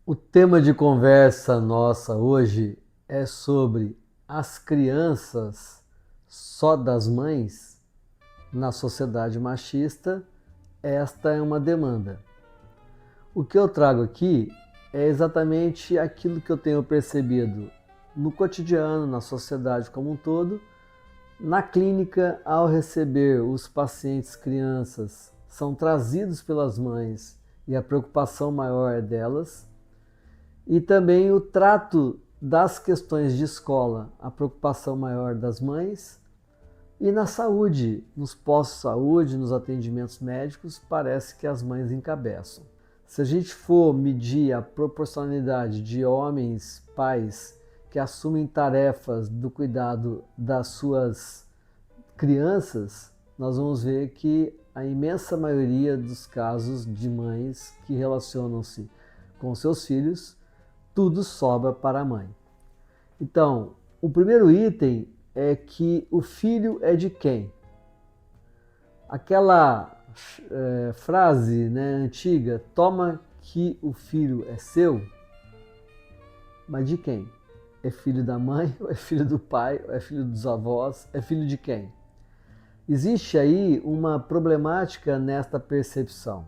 O tema de conversa nossa hoje é sobre as crianças só das mães na sociedade machista. Esta é uma demanda. O que eu trago aqui é exatamente aquilo que eu tenho percebido no cotidiano, na sociedade como um todo, na clínica, ao receber os pacientes crianças, são trazidos pelas mães e a preocupação maior é delas. E também o trato das questões de escola, a preocupação maior das mães. E na saúde, nos postos de saúde, nos atendimentos médicos, parece que as mães encabeçam. Se a gente for medir a proporcionalidade de homens, pais, que assumem tarefas do cuidado das suas crianças, nós vamos ver que a imensa maioria dos casos de mães que relacionam-se com seus filhos, tudo sobra para a mãe. Então, o primeiro item é que o filho é de quem? Aquela frase, né, antiga, toma que o filho é seu, mas de quem? É filho da mãe, ou é filho do pai, ou é filho dos avós, é filho de quem? Existe aí uma problemática nesta percepção.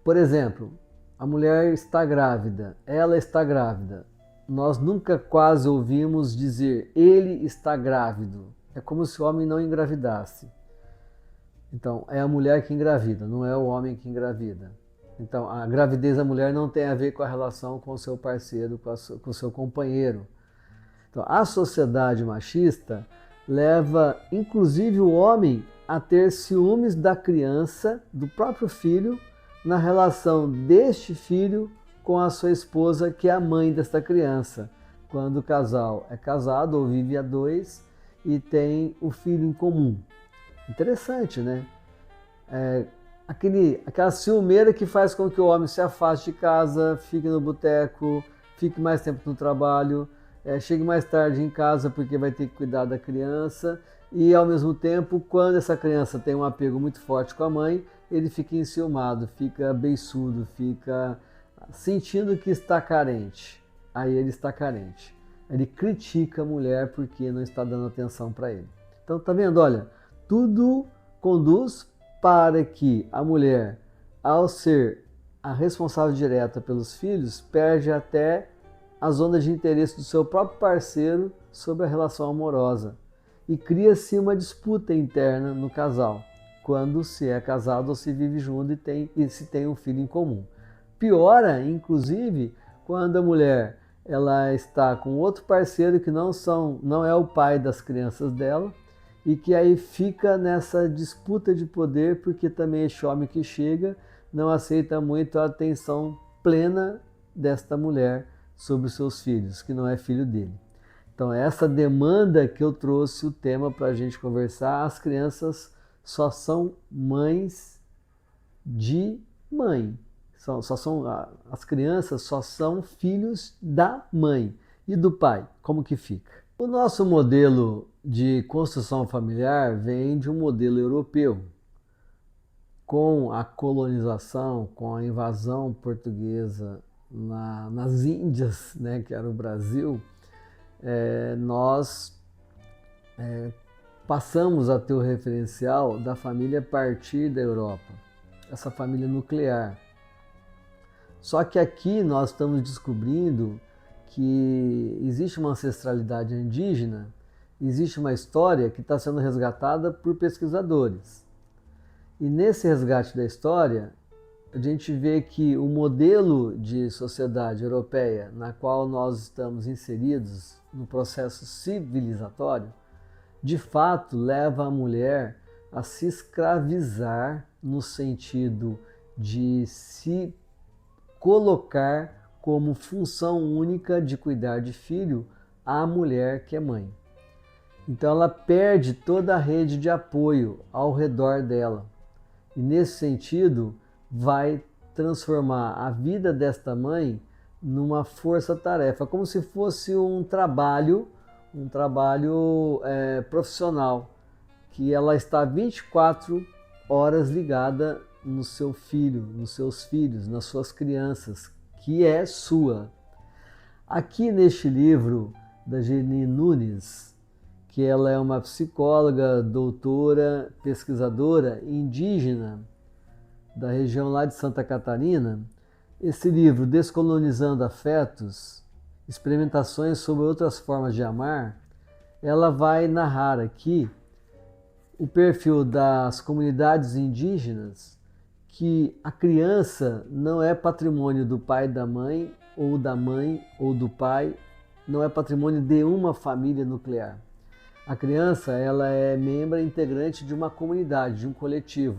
Por exemplo, a mulher está grávida, ela está grávida. Nós nunca quase ouvimos dizer ele está grávido. É como se o homem não engravidasse. Então, é a mulher que engravida, não é o homem que engravida. Então, a gravidez da mulher não tem a ver com a relação com o seu parceiro, com o seu companheiro. Então, a sociedade machista leva, inclusive, o homem a ter ciúmes da criança, do próprio filho, na relação deste filho com a sua esposa, que é a mãe desta criança, quando o casal é casado ou vive a dois e tem o filho em comum. Interessante, né? Aquela ciumeira que faz com que o homem se afaste de casa, fique no boteco, fique mais tempo no trabalho, chegue mais tarde em casa porque vai ter que cuidar da criança e, ao mesmo tempo, quando essa criança tem um apego muito forte com a mãe, ele fica enciumado, fica beiçudo, fica sentindo que está carente. Aí ele está carente. Ele critica a mulher porque não está dando atenção para ele. Então, tá vendo? Olha, tudo conduz para que a mulher, ao ser a responsável direta pelos filhos, perde até a zona de interesse do seu próprio parceiro sobre a relação amorosa. E cria-se uma disputa interna no casal, quando se é casado ou se vive junto e se tem um filho em comum. Piora, inclusive, quando a mulher ela está com outro parceiro que não é o pai das crianças dela, e que aí fica nessa disputa de poder, porque também esse homem que chega não aceita muito a atenção plena desta mulher sobre os seus filhos, que não é filho dele. Então, é essa demanda que eu trouxe o tema para a gente conversar. As crianças só são mães de mãe. As crianças só são filhos da mãe. E do pai, como que fica? O nosso modelo de construção familiar vem de um modelo europeu. Com a colonização, com a invasão portuguesa nas Índias, né, que era o Brasil, nós passamos a ter o referencial da família a partir da Europa, essa família nuclear. Só que aqui nós estamos descobrindo que existe uma ancestralidade indígena, existe uma história que está sendo resgatada por pesquisadores. E nesse resgate da história, a gente vê que o modelo de sociedade europeia na qual nós estamos inseridos no processo civilizatório, de fato leva a mulher a se escravizar no sentido de se colocar como função única de cuidar de filho a mulher que é mãe. Então ela perde toda a rede de apoio ao redor dela. E nesse sentido, vai transformar a vida desta mãe numa força-tarefa, como se fosse um trabalho profissional, que ela está 24 horas ligada no seu filho, nos seus filhos, nas suas crianças, que é sua. Aqui neste livro da Geni Nunes, que ela é uma psicóloga, doutora, pesquisadora indígena da região lá de Santa Catarina, esse livro, Descolonizando Afetos, Experimentações sobre Outras Formas de Amar, ela vai narrar aqui o perfil das comunidades indígenas, que a criança não é patrimônio do pai e da mãe ou do pai, não é patrimônio de uma família nuclear. A criança, ela é membro integrante de uma comunidade, de um coletivo.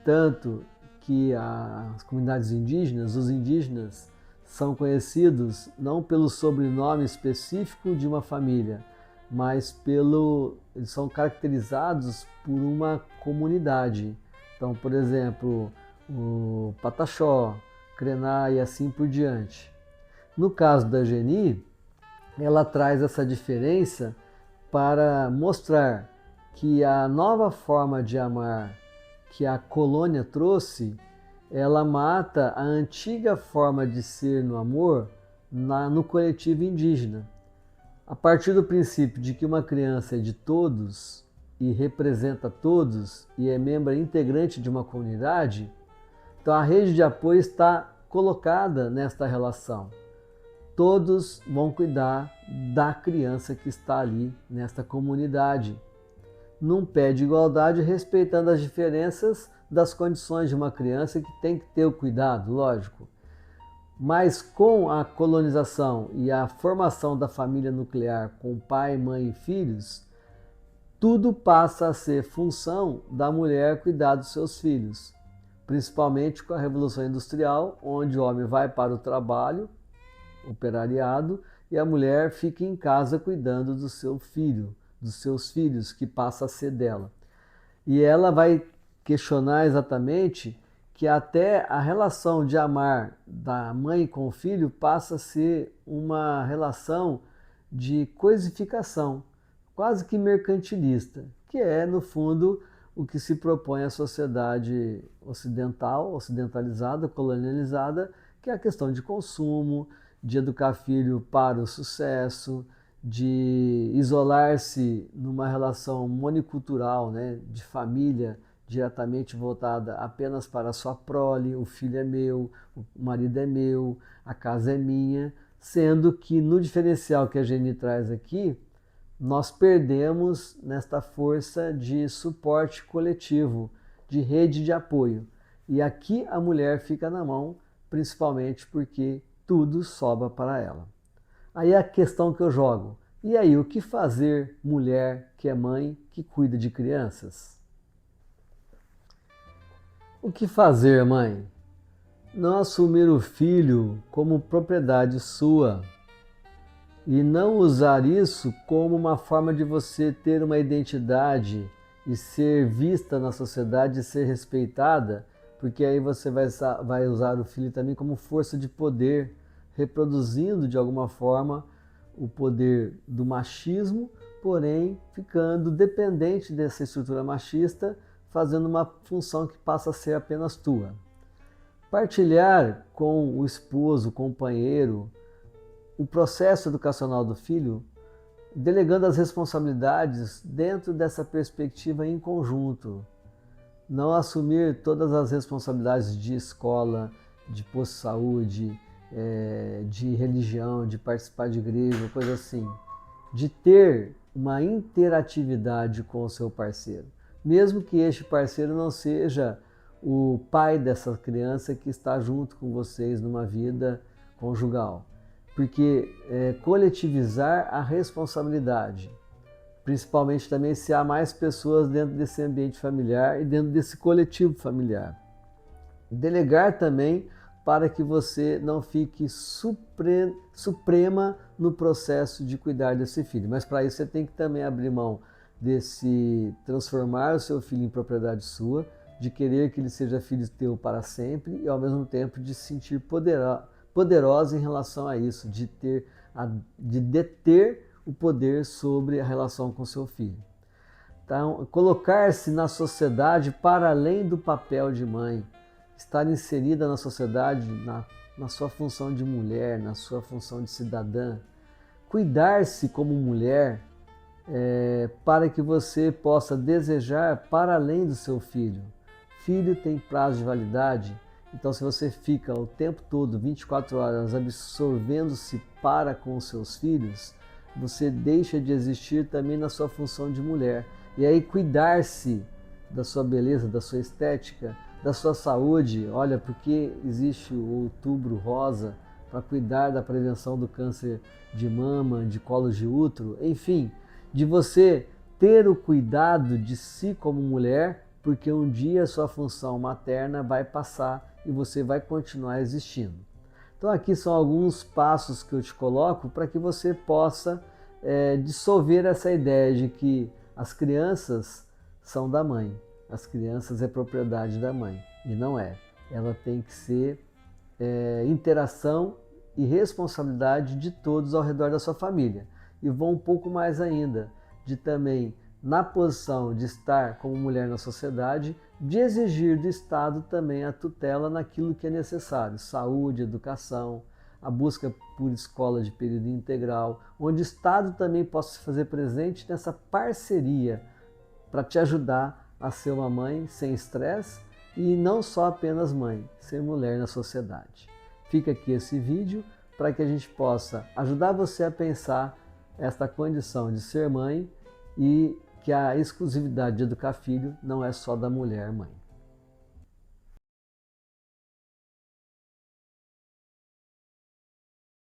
Tanto que as comunidades indígenas, os indígenas, são conhecidos não pelo sobrenome específico de uma família, mas eles são caracterizados por uma comunidade. Então, por exemplo, o Pataxó, Krená e assim por diante. No caso da Geni, ela traz essa diferença para mostrar que a nova forma de amar que a colônia trouxe, ela mata a antiga forma de ser no amor no coletivo indígena. A partir do princípio de que uma criança é de todos e representa todos e é membro integrante de uma comunidade, então a rede de apoio está colocada nesta relação. Todos vão cuidar da criança que está ali nesta comunidade, num pé de igualdade, respeitando as diferenças das condições de uma criança que tem que ter o cuidado, lógico. Mas com a colonização e a formação da família nuclear com pai, mãe e filhos, tudo passa a ser função da mulher cuidar dos seus filhos, principalmente com a Revolução Industrial, onde o homem vai para o trabalho, operariado, e a mulher fica em casa cuidando do seu filho, dos seus filhos, que passa a ser dela. E ela vai questionar exatamente que até a relação de amar da mãe com o filho passa a ser uma relação de coisificação, quase que mercantilista, que é, no fundo, o que se propõe à sociedade ocidental, ocidentalizada, colonializada, que é a questão de consumo, de educar filho para o sucesso, de isolar-se numa relação monocultural, né, de família diretamente voltada apenas para a sua prole, o filho é meu, o marido é meu, a casa é minha, sendo que no diferencial que a Geni traz aqui, nós perdemos nesta força de suporte coletivo, de rede de apoio. E aqui a mulher fica na mão, principalmente porque tudo sobra para ela. Aí a questão que eu jogo, e aí, o que fazer mulher que é mãe, que cuida de crianças? O que fazer, mãe? Não assumir o filho como propriedade sua e não usar isso como uma forma de você ter uma identidade e ser vista na sociedade e ser respeitada, porque aí você vai usar o filho também como força de poder, reproduzindo de alguma forma o poder do machismo, porém ficando dependente dessa estrutura machista, fazendo uma função que passa a ser apenas tua. Partilhar com o esposo, o companheiro, o processo educacional do filho, delegando as responsabilidades dentro dessa perspectiva em conjunto. Não assumir todas as responsabilidades de escola, de posto de saúde, de religião, de participar de igreja, coisa assim. De ter uma interatividade com o seu parceiro. Mesmo que este parceiro não seja o pai dessa criança que está junto com vocês numa vida conjugal. Porque coletivizar a responsabilidade, principalmente também se há mais pessoas dentro desse ambiente familiar e dentro desse coletivo familiar. Delegar também para que você não fique suprema no processo de cuidar desse filho. Mas para isso você tem que também abrir mão desse transformar o seu filho em propriedade sua, de querer que ele seja filho teu para sempre e ao mesmo tempo de se sentir poderosa em relação a isso, de deter o poder sobre a relação com seu filho. Então, colocar-se na sociedade para além do papel de mãe, estar inserida na sociedade na sua função de mulher, na sua função de cidadã. Cuidar-se como mulher para que você possa desejar para além do seu filho. Filho tem prazo de validade, então se você fica o tempo todo, 24 horas, absorvendo-se para com os seus filhos, você deixa de existir também na sua função de mulher. E aí cuidar-se da sua beleza, da sua estética, da sua saúde, olha, porque existe o Outubro Rosa para cuidar da prevenção do câncer de mama, de colo de útero, enfim, de você ter o cuidado de si como mulher, porque um dia a sua função materna vai passar e você vai continuar existindo. Então aqui são alguns passos que eu te coloco para que você possa dissolver essa ideia de que as crianças são da mãe, as crianças é propriedade da mãe, e não é. Ela tem que ser interação e responsabilidade de todos ao redor da sua família. E vou um pouco mais ainda, de também, na posição de estar como mulher na sociedade, de exigir do Estado também a tutela naquilo que é necessário, saúde, educação, a busca por escola de período integral, onde o Estado também possa se fazer presente nessa parceria para te ajudar a ser uma mãe sem estresse e não só apenas mãe, ser mulher na sociedade. Fica aqui esse vídeo para que a gente possa ajudar você a pensar esta condição de ser mãe e que a exclusividade de educar filho não é só da mulher mãe.